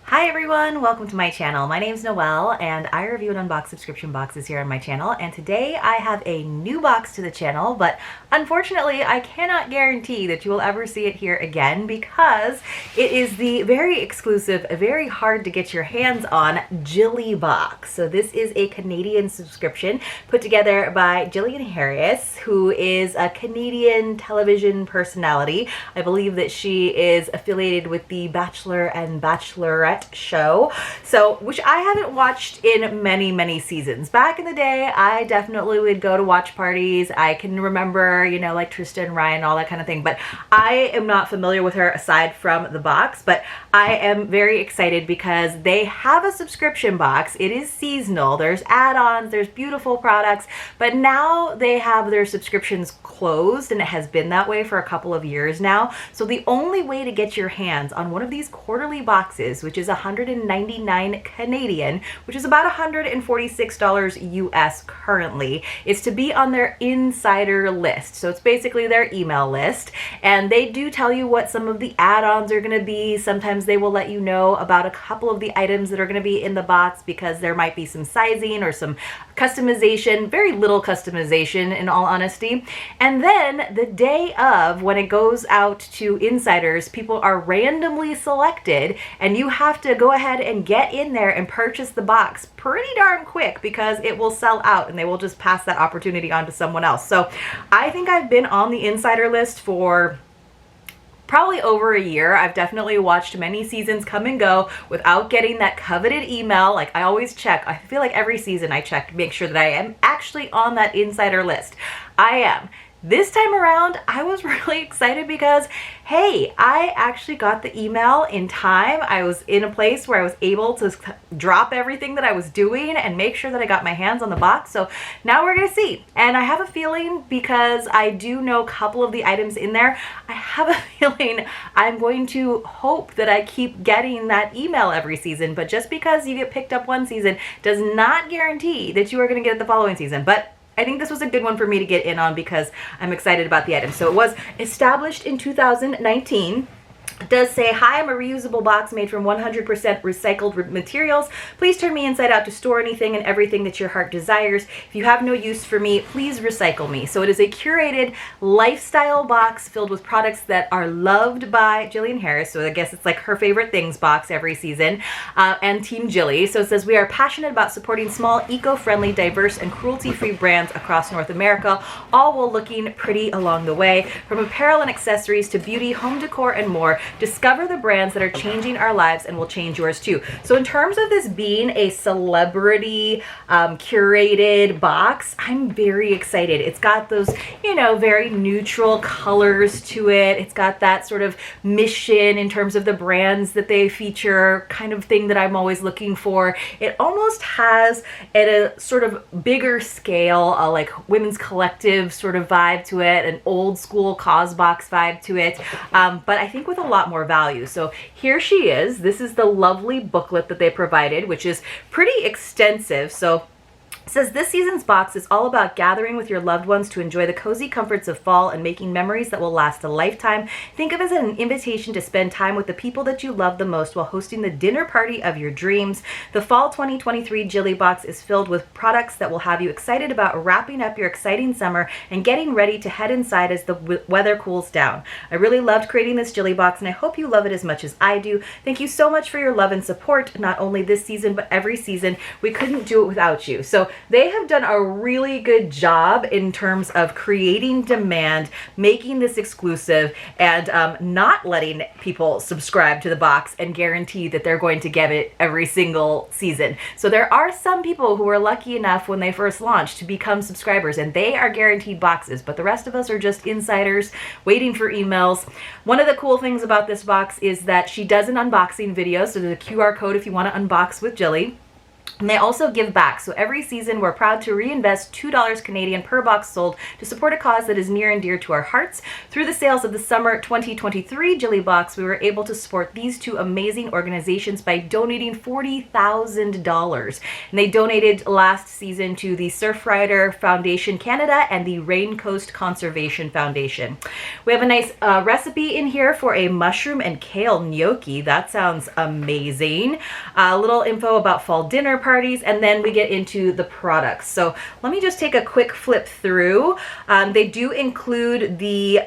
Hi everyone, welcome to my channel. My name is Noel and I review and unbox subscription boxes here on my channel, and today I have a new box to the channel, but unfortunately I cannot guarantee that you will ever see it here again because it is the very exclusive, very hard to get your hands on Jilly Box. So this is a Canadian subscription put together by Jillian, who is a Canadian television personality. I believe that she is affiliated with the Bachelor and Bachelorette show, which I haven't watched in many seasons. Back in the day, I definitely would go to watch parties. I can remember, you know, like Tristan, Ryan, all that kind of thing, but I am not familiar with her aside from the box. But I am very excited because they have a subscription box. It is seasonal. There's add-ons, there's beautiful products, but now they have their subscriptions closed, and it has been that way for a couple of years now. So the only way to get your hands on one of these quarterly boxes, which is 199 Canadian, which is about $146 US currently, is to be on their insider list. So it's basically their email list, and they do tell you what some of the add-ons are going to be. Sometimes they will let you know about a couple of the items that are going to be in the box because there might be some sizing or some customization, very little customization in all honesty. And then the day of, when it goes out to insiders, people are randomly selected, and you have to go ahead and get in there and purchase the box pretty darn quick because it will sell out and they will just pass that opportunity on to someone else. So I think I've been on the insider list for probably over a year. I've definitely watched many seasons come and go without getting that coveted email. Like, I always check. I feel like every season I check to make sure that I am actually on that insider list. I am. This time around, I was really excited because, hey, I actually got the email in time. I was in a place where I was able to drop everything that I was doing and make sure that I got my hands on the box. So now we're going to see. And I have a feeling, because I do know a couple of the items in there, I have a feeling I'm going to hope that I keep getting that email every season. But just because you get picked up one season does not guarantee that you are going to get it the following season. But I think this was a good one for me to get in on because I'm excited about the item. So it was established in 2019. It does say, hi, I'm a reusable box made from 100% recycled materials. Please turn me inside out to store anything and everything that your heart desires. If you have no use for me, please recycle me. So it is a curated lifestyle box filled with products that are loved by Jillian. So I guess it's like her favorite things box every season, and Team Jilly. So it says, we are passionate about supporting small, eco-friendly, diverse, and cruelty-free brands across North America, all while looking pretty along the way. From apparel and accessories to beauty, home decor, and more, discover the brands that are changing our lives and will change yours too. So in terms of this being a celebrity curated box, I'm very excited. It's got those, you know, very neutral colors to it. It's got that sort of mission in terms of the brands that they feature kind of thing that I'm always looking for. It almost has at a sort of bigger scale, like women's collective sort of vibe to it, an old school cause box vibe to it, but I think with a lot more value. So here she is. This is the lovely booklet that they provided, which is pretty extensive. So it says, this season's box is all about gathering with your loved ones to enjoy the cozy comforts of fall and making memories that will last a lifetime. Think of it as an invitation to spend time with the people that you love the most while hosting the dinner party of your dreams. The Fall 2023 Jilly Box is filled with products that will have you excited about wrapping up your exciting summer and getting ready to head inside as the weather cools down. I really loved creating this Jilly Box, and I hope you love it as much as I do. Thank you so much for your love and support, not only this season, but every season. We couldn't do it without you. So they have done a really good job in terms of creating demand, making this exclusive, and not letting people subscribe to the box and guarantee that they're going to get it every single season. So there are some people who are lucky enough when they first launched to become subscribers, and they are guaranteed boxes, but the rest of us are just insiders waiting for emails. One of the cool things about this box is that she does an unboxing video, so there's a QR code if you want to unbox with Jilly. And they also give back. So every season, we're proud to reinvest $2 Canadian per box sold to support a cause that is near and dear to our hearts. Through the sales of the summer 2023 Jilly Box, we were able to support these two amazing organizations by donating $40,000. And they donated last season to the Surfrider Foundation Canada and the Rain Coast Conservation Foundation. We have a nice recipe in here for a mushroom and kale gnocchi. That sounds amazing. A little info about fall dinner parties, and then we get into the products. So let me just take a quick flip through. They do include the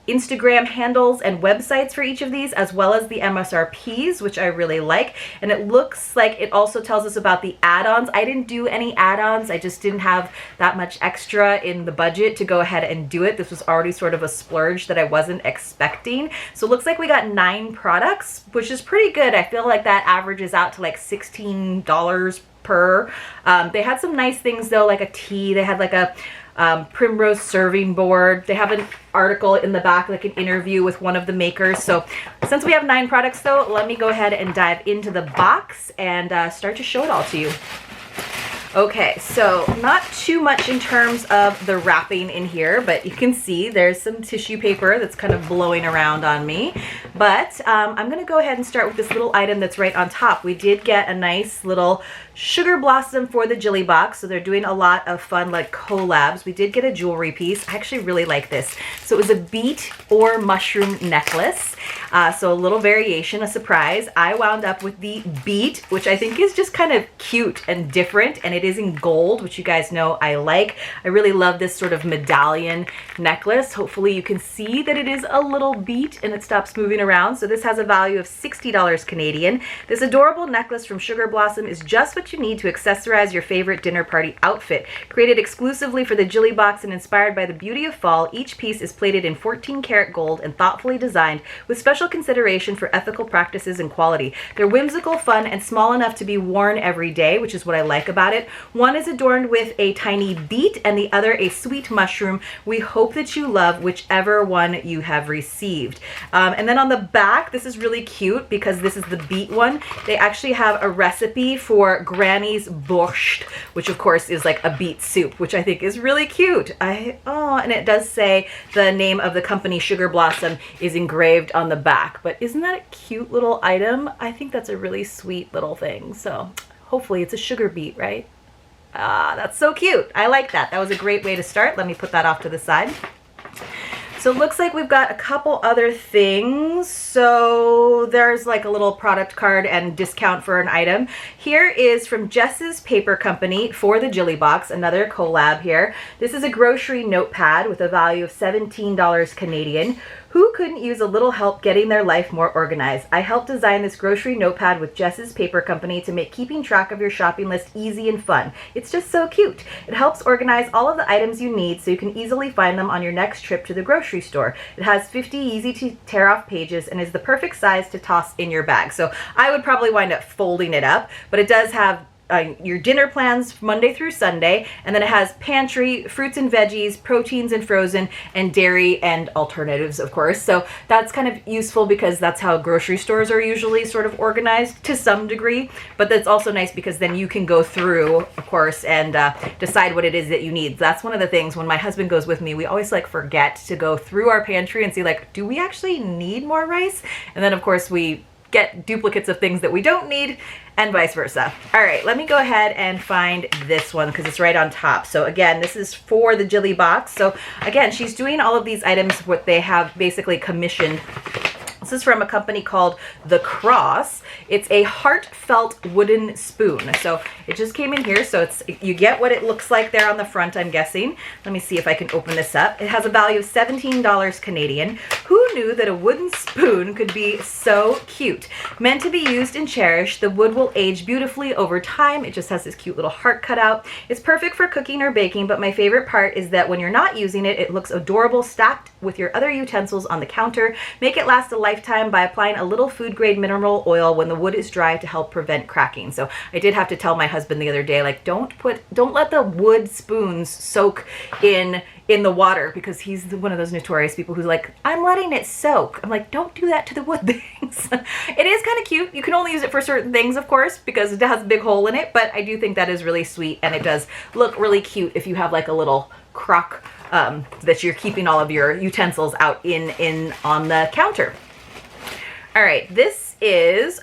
Instagram handles and websites for each of these, as well as the MSRPs, which I really like. And it looks like it also tells us about the add-ons. I didn't do any add-ons. I just didn't have that much extra in the budget to go ahead and do it. This was already sort of a splurge that I wasn't expecting. So it looks like we got 9 products, which is pretty good. I feel like that averages out to like $16 per. They had some nice things though, like a tea. They had like a primrose serving board. They have an article in the back, like an interview with one of the makers. So since we have 9 products though, let me go ahead and dive into the box and start to show it all to you. Okay, so not too much in terms of the wrapping in here, but you can see there's some tissue paper that's kind of blowing around on me. But I'm going to go ahead and start with this little item that's right on top. We did get a nice little sugar blossom for the Jilly Box, so they're doing a lot of fun like collabs. We did get a jewelry piece. I actually really like this. So it was a beet or mushroom necklace. So a little variation, a surprise. I wound up with the beet, which I think is just kind of cute and different, and it is in gold, which you guys know I like. I really love this sort of medallion necklace. Hopefully you can see that it is a little beet and it stops moving around. So this has a value of $60 Canadian. This adorable necklace from Sugar Blossom is just what you need to accessorize your favorite dinner party outfit. Created exclusively for the Jilly Box and inspired by the beauty of fall, each piece is plated in 14-karat gold and thoughtfully designed with special consideration for ethical practices and quality. They're whimsical, fun, and small enough to be worn every day, which is what I like about it. One is adorned with a tiny beet and the other a sweet mushroom. We hope that you love whichever one you have received. And then on the back, this is really cute because this is the beet one. They actually have a recipe for Granny's borscht, which of course is like a beet soup, which I think is really cute. And it does say the name of the company Sugar Blossom is engraved on the back, but isn't that a cute little item? I think that's a really sweet little thing. So hopefully it's a sugar beet, right? That's so cute. I like that. That was a great way to start. Let me put that off to the side. So it looks like we've got a couple other things. So there's like a little product card and discount for an item. Here is from Jess's Paper Company for the Jilly Box, another collab here. This is a grocery notepad with a value of $17 Canadian. Who couldn't use a little help getting their life more organized? I helped design this grocery notepad with Jess's Paper Company to make keeping track of your shopping list easy and fun. It's just so cute. It helps organize all of the items you need so you can easily find them on your next trip to the grocery store. It has 50 easy to tear off pages and is the perfect size to toss in your bag. So I would probably wind up folding it up, but it does have your dinner plans Monday through Sunday, and then it has pantry, fruits and veggies, proteins and frozen, and dairy and alternatives, of course. So that's kind of useful because that's how grocery stores are usually sort of organized to some degree. But that's also nice because then you can go through, of course, and decide what it is that you need. That's one of the things when my husband goes with me, we always like forget to go through our pantry and see like, do we actually need more rice? And then of course we get duplicates of things that we don't need, and vice versa. All right, let me go ahead and find this one because it's right on top. So again, this is for the Jilly Box. So again, she's doing all of these items, what they have basically commissioned. This is from a company called The Cross. It's a heartfelt wooden spoon. So it just came in here. So you get what it looks like there on the front, I'm guessing. Let me see if I can open this up. It has a value of $17 Canadian. Who knew that a wooden spoon could be so cute? Meant to be used and cherished, the wood will age beautifully over time. It just has this cute little heart cut out. It's perfect for cooking or baking, but my favorite part is that when you're not using it, it looks adorable stacked with your other utensils on the counter. Make it last a lifetime by applying a little food grade mineral oil when the wood is dry to help prevent cracking. So I did have to tell my husband the other day, like, don't let the wood spoons soak in the water, because he's one of those notorious people who's like, I'm letting it soak. I'm like, don't do that to the wood things. It is kind of cute. You can only use it for certain things, of course, because it has a big hole in it, but I do think that is really sweet, and it does look really cute if you have like a little crock that you're keeping all of your utensils out in on the counter. All right, this is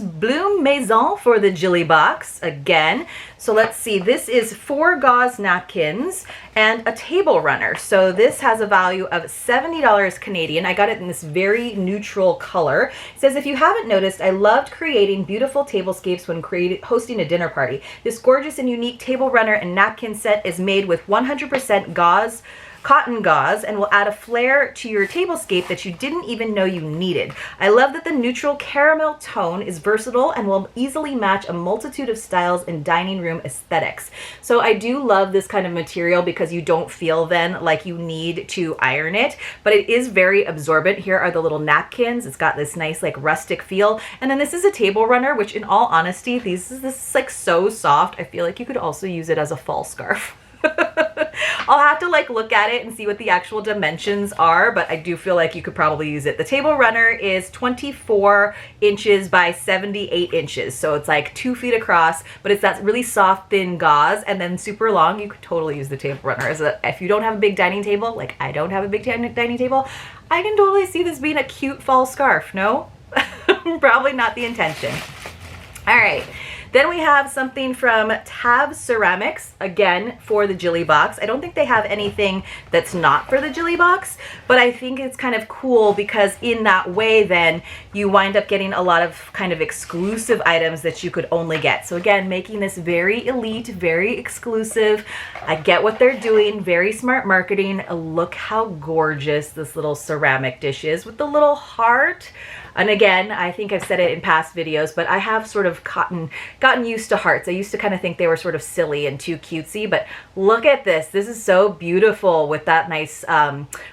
Bloom Maison for the Jilly Box again. So let's see, this is 4 gauze napkins and a table runner. So this has a value of $70 Canadian. I got it in this very neutral color. It says, if you haven't noticed, I loved creating beautiful tablescapes when hosting a dinner party. This gorgeous and unique table runner and napkin set is made with 100% cotton gauze and will add a flair to your tablescape that you didn't even know you needed. I love that the neutral caramel tone is versatile and will easily match a multitude of styles and dining room aesthetics. So I do love this kind of material because you don't feel then like you need to iron it, but it is very absorbent. Here are the little napkins. It's got this nice like rustic feel. And then this is a table runner, which in all honesty, this is like so soft. I feel like you could also use it as a fall scarf. I'll have to like look at it and see what the actual dimensions are, but I do feel like you could probably use it. The table runner is 24 inches by 78 inches. So it's like 2 feet across, but it's that really soft, thin gauze and then super long. You could totally use the table runner if you don't have a big dining table, like I don't have a big dining table, I can totally see this being a cute fall scarf. No? Probably not the intention. All right. Then we have something from Tab Ceramics, again, for the Jilly Box. I don't think they have anything that's not for the Jilly Box, but I think it's kind of cool because in that way, then, you wind up getting a lot of kind of exclusive items that you could only get. So again, making this very elite, very exclusive. I get what they're doing, very smart marketing. Look how gorgeous this little ceramic dish is with the little heart. And again, I think I've said it in past videos, but I have sort of gotten used to hearts. I used to kind of think they were sort of silly and too cutesy, but look at this. This is so beautiful with that nice,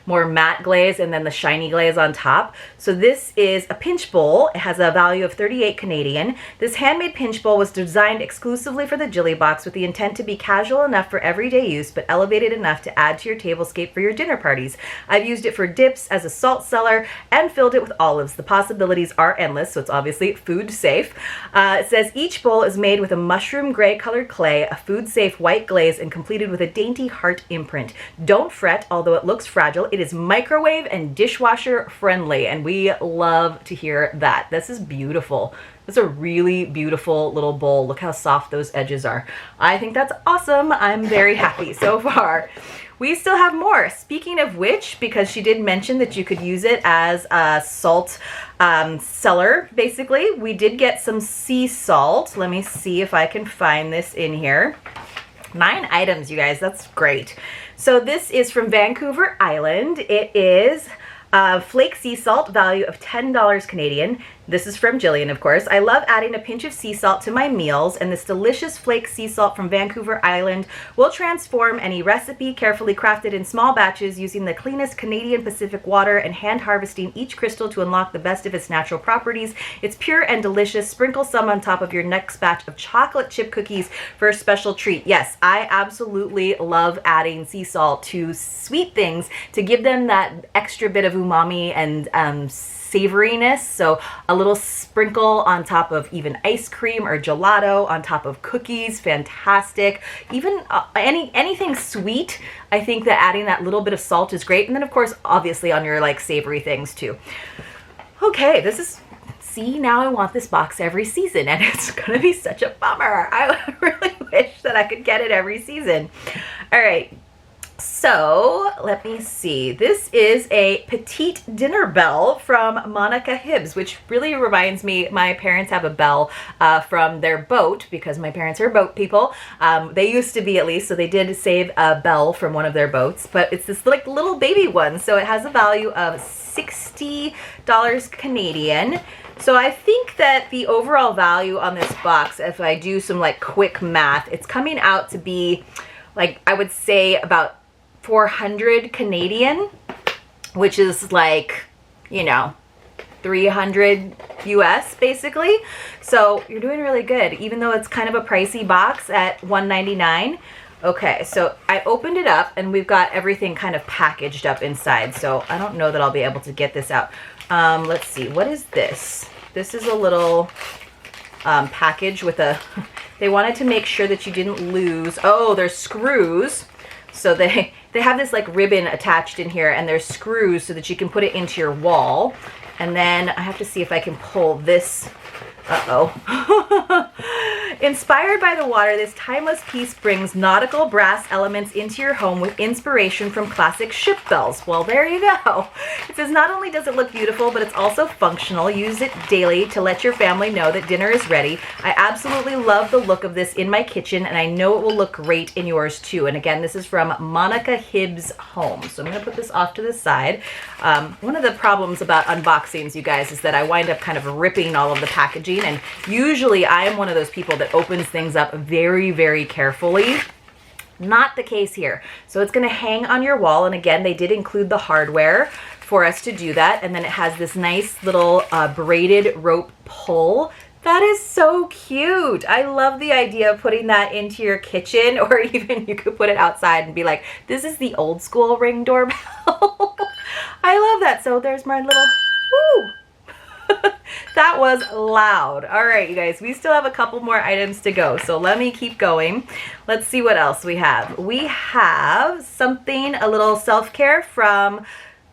more matte glaze and then the shiny glaze on top. So this is a pinch bowl. It has a value of 38 Canadian. This handmade pinch bowl was designed exclusively for the Jilly Box with the intent to be casual enough for everyday use, but elevated enough to add to your tablescape for your dinner parties. I've used it for dips, as a salt cellar, and filled it with olives. The possibilities are endless, so it's obviously food safe. It says each bowl is made with a mushroom gray colored clay, a food safe white glaze, and completed with a dainty heart imprint. Don't fret, although it looks fragile, it is microwave and dishwasher friendly, and we love to hear that. This is beautiful. It's a really beautiful little bowl. Look how soft those edges are. I think that's awesome. I'm very happy so far. We still have more. Speaking of which, because she did mention that you could use it as a salt cellar, basically, we did get some sea salt. Let me see if I can find this in here. 9 items, you guys. That's great. So this is from Vancouver Island. It is flake sea salt, value of $10 Canadian. This is from Jillian, of course. I love adding a pinch of sea salt to my meals, and this delicious flake sea salt from Vancouver Island will transform any recipe, carefully crafted in small batches using the cleanest Canadian Pacific water and hand harvesting each crystal to unlock the best of its natural properties. It's pure and delicious. Sprinkle some on top of your next batch of chocolate chip cookies for a special treat. Yes, I absolutely love adding sea salt to sweet things to give them that extra bit of umami and savoriness. So a little sprinkle on top of even ice cream or gelato, on top of cookies, fantastic. Even anything sweet, I think that adding that little bit of salt is great. And then of course, obviously on your like savory things too. Okay, this is, see, now I want this box every season, and it's gonna be such a bummer. I really wish that I could get it every season. All right. So let me see. This is a petite dinner bell from Monica Hibbs, which really reminds me, my parents have a bell from their boat because my parents are boat people. They used to be, at least, so they did save a bell from one of their boats, but it's this like little baby one. So it has a value of $60 Canadian. So I think that the overall value on this box, if I do some like quick math, it's coming out to be like, I would say about 400 Canadian, which is like, you know, 300 US basically. So you're doing really good, even though it's kind of a pricey box at $1.99. Okay, so I opened it up and we've got everything kind of packaged up inside. So I don't know that I'll be able to get this out. Let's see, what is this? This is a little package with a, they wanted to make sure that you didn't lose. Oh, there's screws. So they have this like ribbon attached in here, and there's screws so that you can put it into your wall. And then I have to see if I can pull this. Uh-oh. Inspired by the water, this timeless piece brings nautical brass elements into your home with inspiration from classic ship bells. Well, there you go. It says not only does it look beautiful, but it's also functional. Use it daily to let your family know that dinner is ready. I absolutely love the look of this in my kitchen, and I know it will look great in yours too. And again, this is from Monica Hibbs Home. So I'm going to put this off to the side. One of the problems about unboxings, you guys, is that I wind up kind of ripping all of the packaging. And usually I am one of those people that opens things up very, very carefully. Not the case here. So it's going to hang on your wall. And again, they did include the hardware for us to do that. And then it has this nice little braided rope pull. That is so cute. I love the idea of putting that into your kitchen, or even you could put it outside and be like, this is the old school Ring doorbell. I love that. So there's my little, woo. That was loud. All right, you guys, we still have a couple more items to go. So let me keep going. Let's see what else we have. We have something, a little self-care from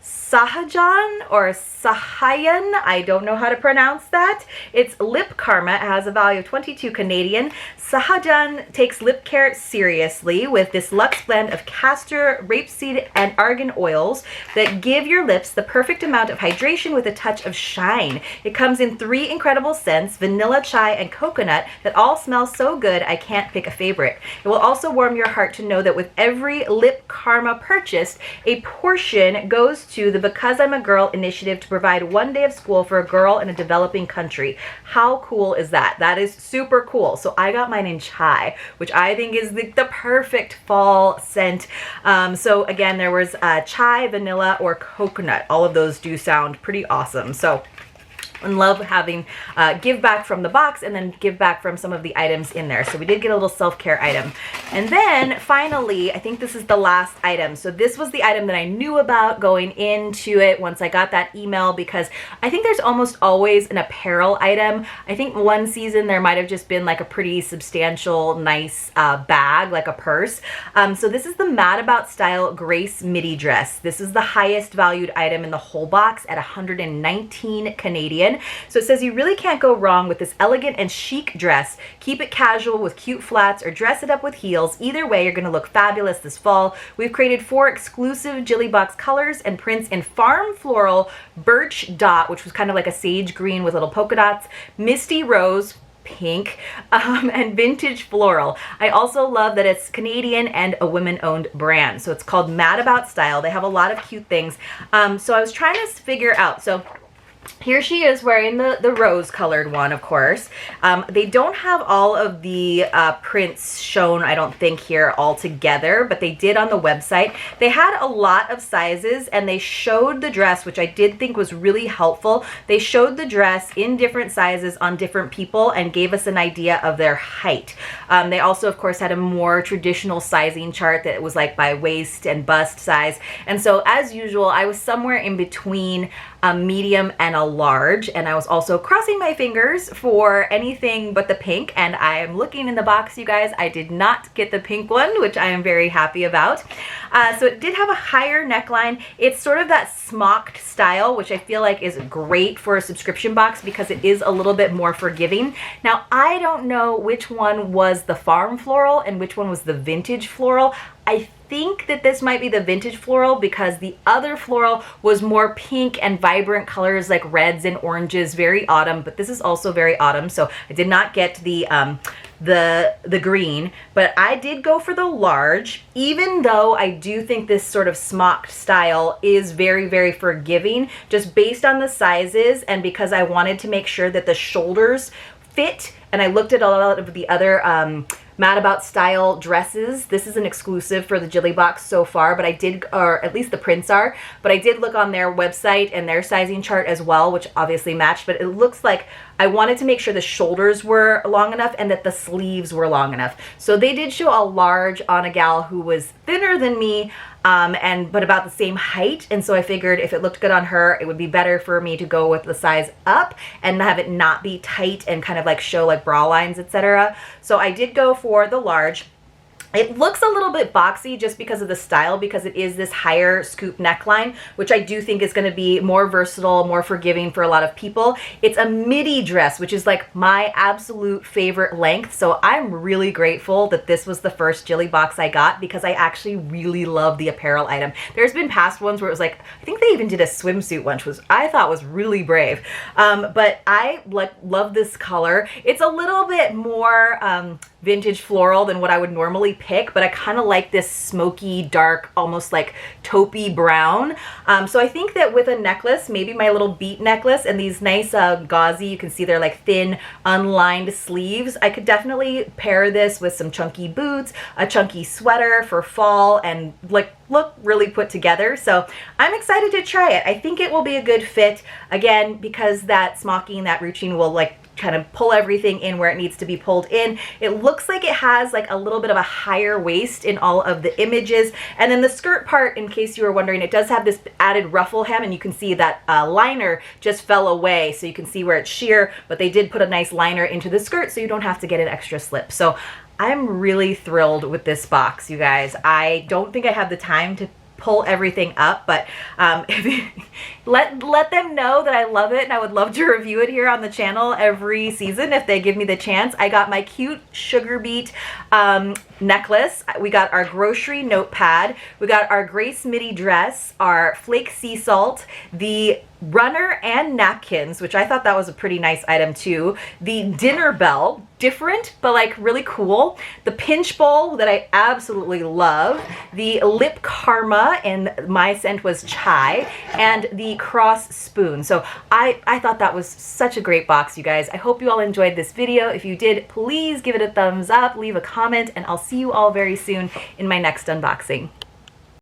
Sahajan or Sahayan. I don't know how to pronounce that. It's Lip Karma. It has a value of 22 Canadian. Sahajan takes lip care seriously with this luxe blend of castor, rapeseed, and argan oils that give your lips the perfect amount of hydration with a touch of shine. It comes in 3 incredible scents, vanilla, chai, and coconut, that all smell so good I can't pick a favorite. It will also warm your heart to know that with every Lip Karma purchased, a portion goes to the Because I'm a Girl initiative to provide 1 day of school for a girl in a developing country. How cool is that? That is super cool. So I got mine in chai, which I think is the perfect fall scent. So again, there was chai, vanilla, or coconut. All of those do sound pretty awesome. So and love having give back from the box and then give back from some of the items in there. So we did get a little self-care item. And then finally, I think this is the last item. So this was the item that I knew about going into it once I got that email, because I think there's almost always an apparel item. I think one season there might have just been like a pretty substantial, nice bag, like a purse. So this is the Mad About Style Grace midi dress. This is the highest valued item in the whole box at 119 Canadian. So it says you really can't go wrong with this elegant and chic dress. Keep it casual with cute flats or dress it up with heels. Either way, you're going to look fabulous this fall. We've created 4 exclusive Jilly Box colors and prints in farm floral, birch dot, which was kind of like a sage green with little polka dots, misty rose, pink, and vintage floral. I also love that it's Canadian and a women-owned brand. So it's called Mad About Style. They have a lot of cute things. So I was trying to figure out, so here she is wearing the rose colored one, of course. They don't have all of the prints shown, I don't think, here all together, but they did on the website. They had a lot of sizes, and they showed the dress, which I did think was really helpful. They showed the dress in different sizes on different people and gave us an idea of their height. They also, of course, had a more traditional sizing chart that was like by waist and bust size. And so, as usual, I was somewhere in between a medium and a large, and I was also crossing my fingers for anything but the pink, and I am looking in the box, you guys. I did not get the pink one, which I am very happy about. So it did have a higher neckline. It's sort of that smocked style, which I feel like is great for a subscription box because it is a little bit more forgiving. Now, I don't know which one was the farm floral and which one was the vintage floral. I think that this might be the vintage floral because the other floral was more pink and vibrant colors like reds and oranges, very autumn, but this is also very autumn. So I did not get the green, but I did go for the large, even though I do think this sort of smocked style is very, very forgiving just based on the sizes, and because I wanted to make sure that the shoulders fit. And I looked at a lot of the other Mad About Style dresses. This is an exclusive for the Jilly Box so far, but I did, or at least the prints are, but I did look on their website and their sizing chart as well, which obviously matched, but it looks like I wanted to make sure the shoulders were long enough and that the sleeves were long enough. So they did show a large on a gal who was thinner than me, but about the same height, and so I figured if it looked good on her, it would be better for me to go with the size up and have it not be tight and kind of like show like bra lines, etc. So I did go for the large. It looks a little bit boxy just because of the style, because it is this higher scoop neckline, which I do think is going to be more versatile, more forgiving for a lot of people. It's a midi dress, which is like my absolute favorite length. So I'm really grateful that this was the first Jilly Box I got, because I actually really love the apparel item. There's been past ones where it was like, I think they even did a swimsuit one, which I thought was really brave. But I love this color. It's a little bit more vintage floral than what I would normally pick, but I kind of like this smoky, dark, almost like taupey brown. So I think that with a necklace, maybe my little beat necklace and these nice gauzy, you can see they're like thin, unlined sleeves, I could definitely pair this with some chunky boots, a chunky sweater for fall, and like look really put together. So I'm excited to try it. I think it will be a good fit, again, because that smocking, that ruching will like kind of pull everything in where it needs to be pulled in. It looks like it has like a little bit of a higher waist in all of the images. And then the skirt part, in case you were wondering, it does have this added ruffle hem, and you can see that liner just fell away, so you can see where it's sheer, but they did put a nice liner into the skirt so you don't have to get an extra slip. So I'm really thrilled with this box, you guys. I don't think I have the time to pull everything up, but let them know that I love it, and I would love to review it here on the channel every season if they give me the chance. I got my cute sugar beet necklace. We got our grocery notepad. We got our Grace midi dress, our flake sea salt, the runner and napkins, which I thought that was a pretty nice item too. The dinner bell, different but like really cool. The pinch bowl that I absolutely love. The lip karma, and my scent was chai, and the cross spoon. So I thought that was such a great box, you guys. I hope you all enjoyed this video. If you did, please give it a thumbs up, leave a comment, and I'll see you all very soon in my next unboxing.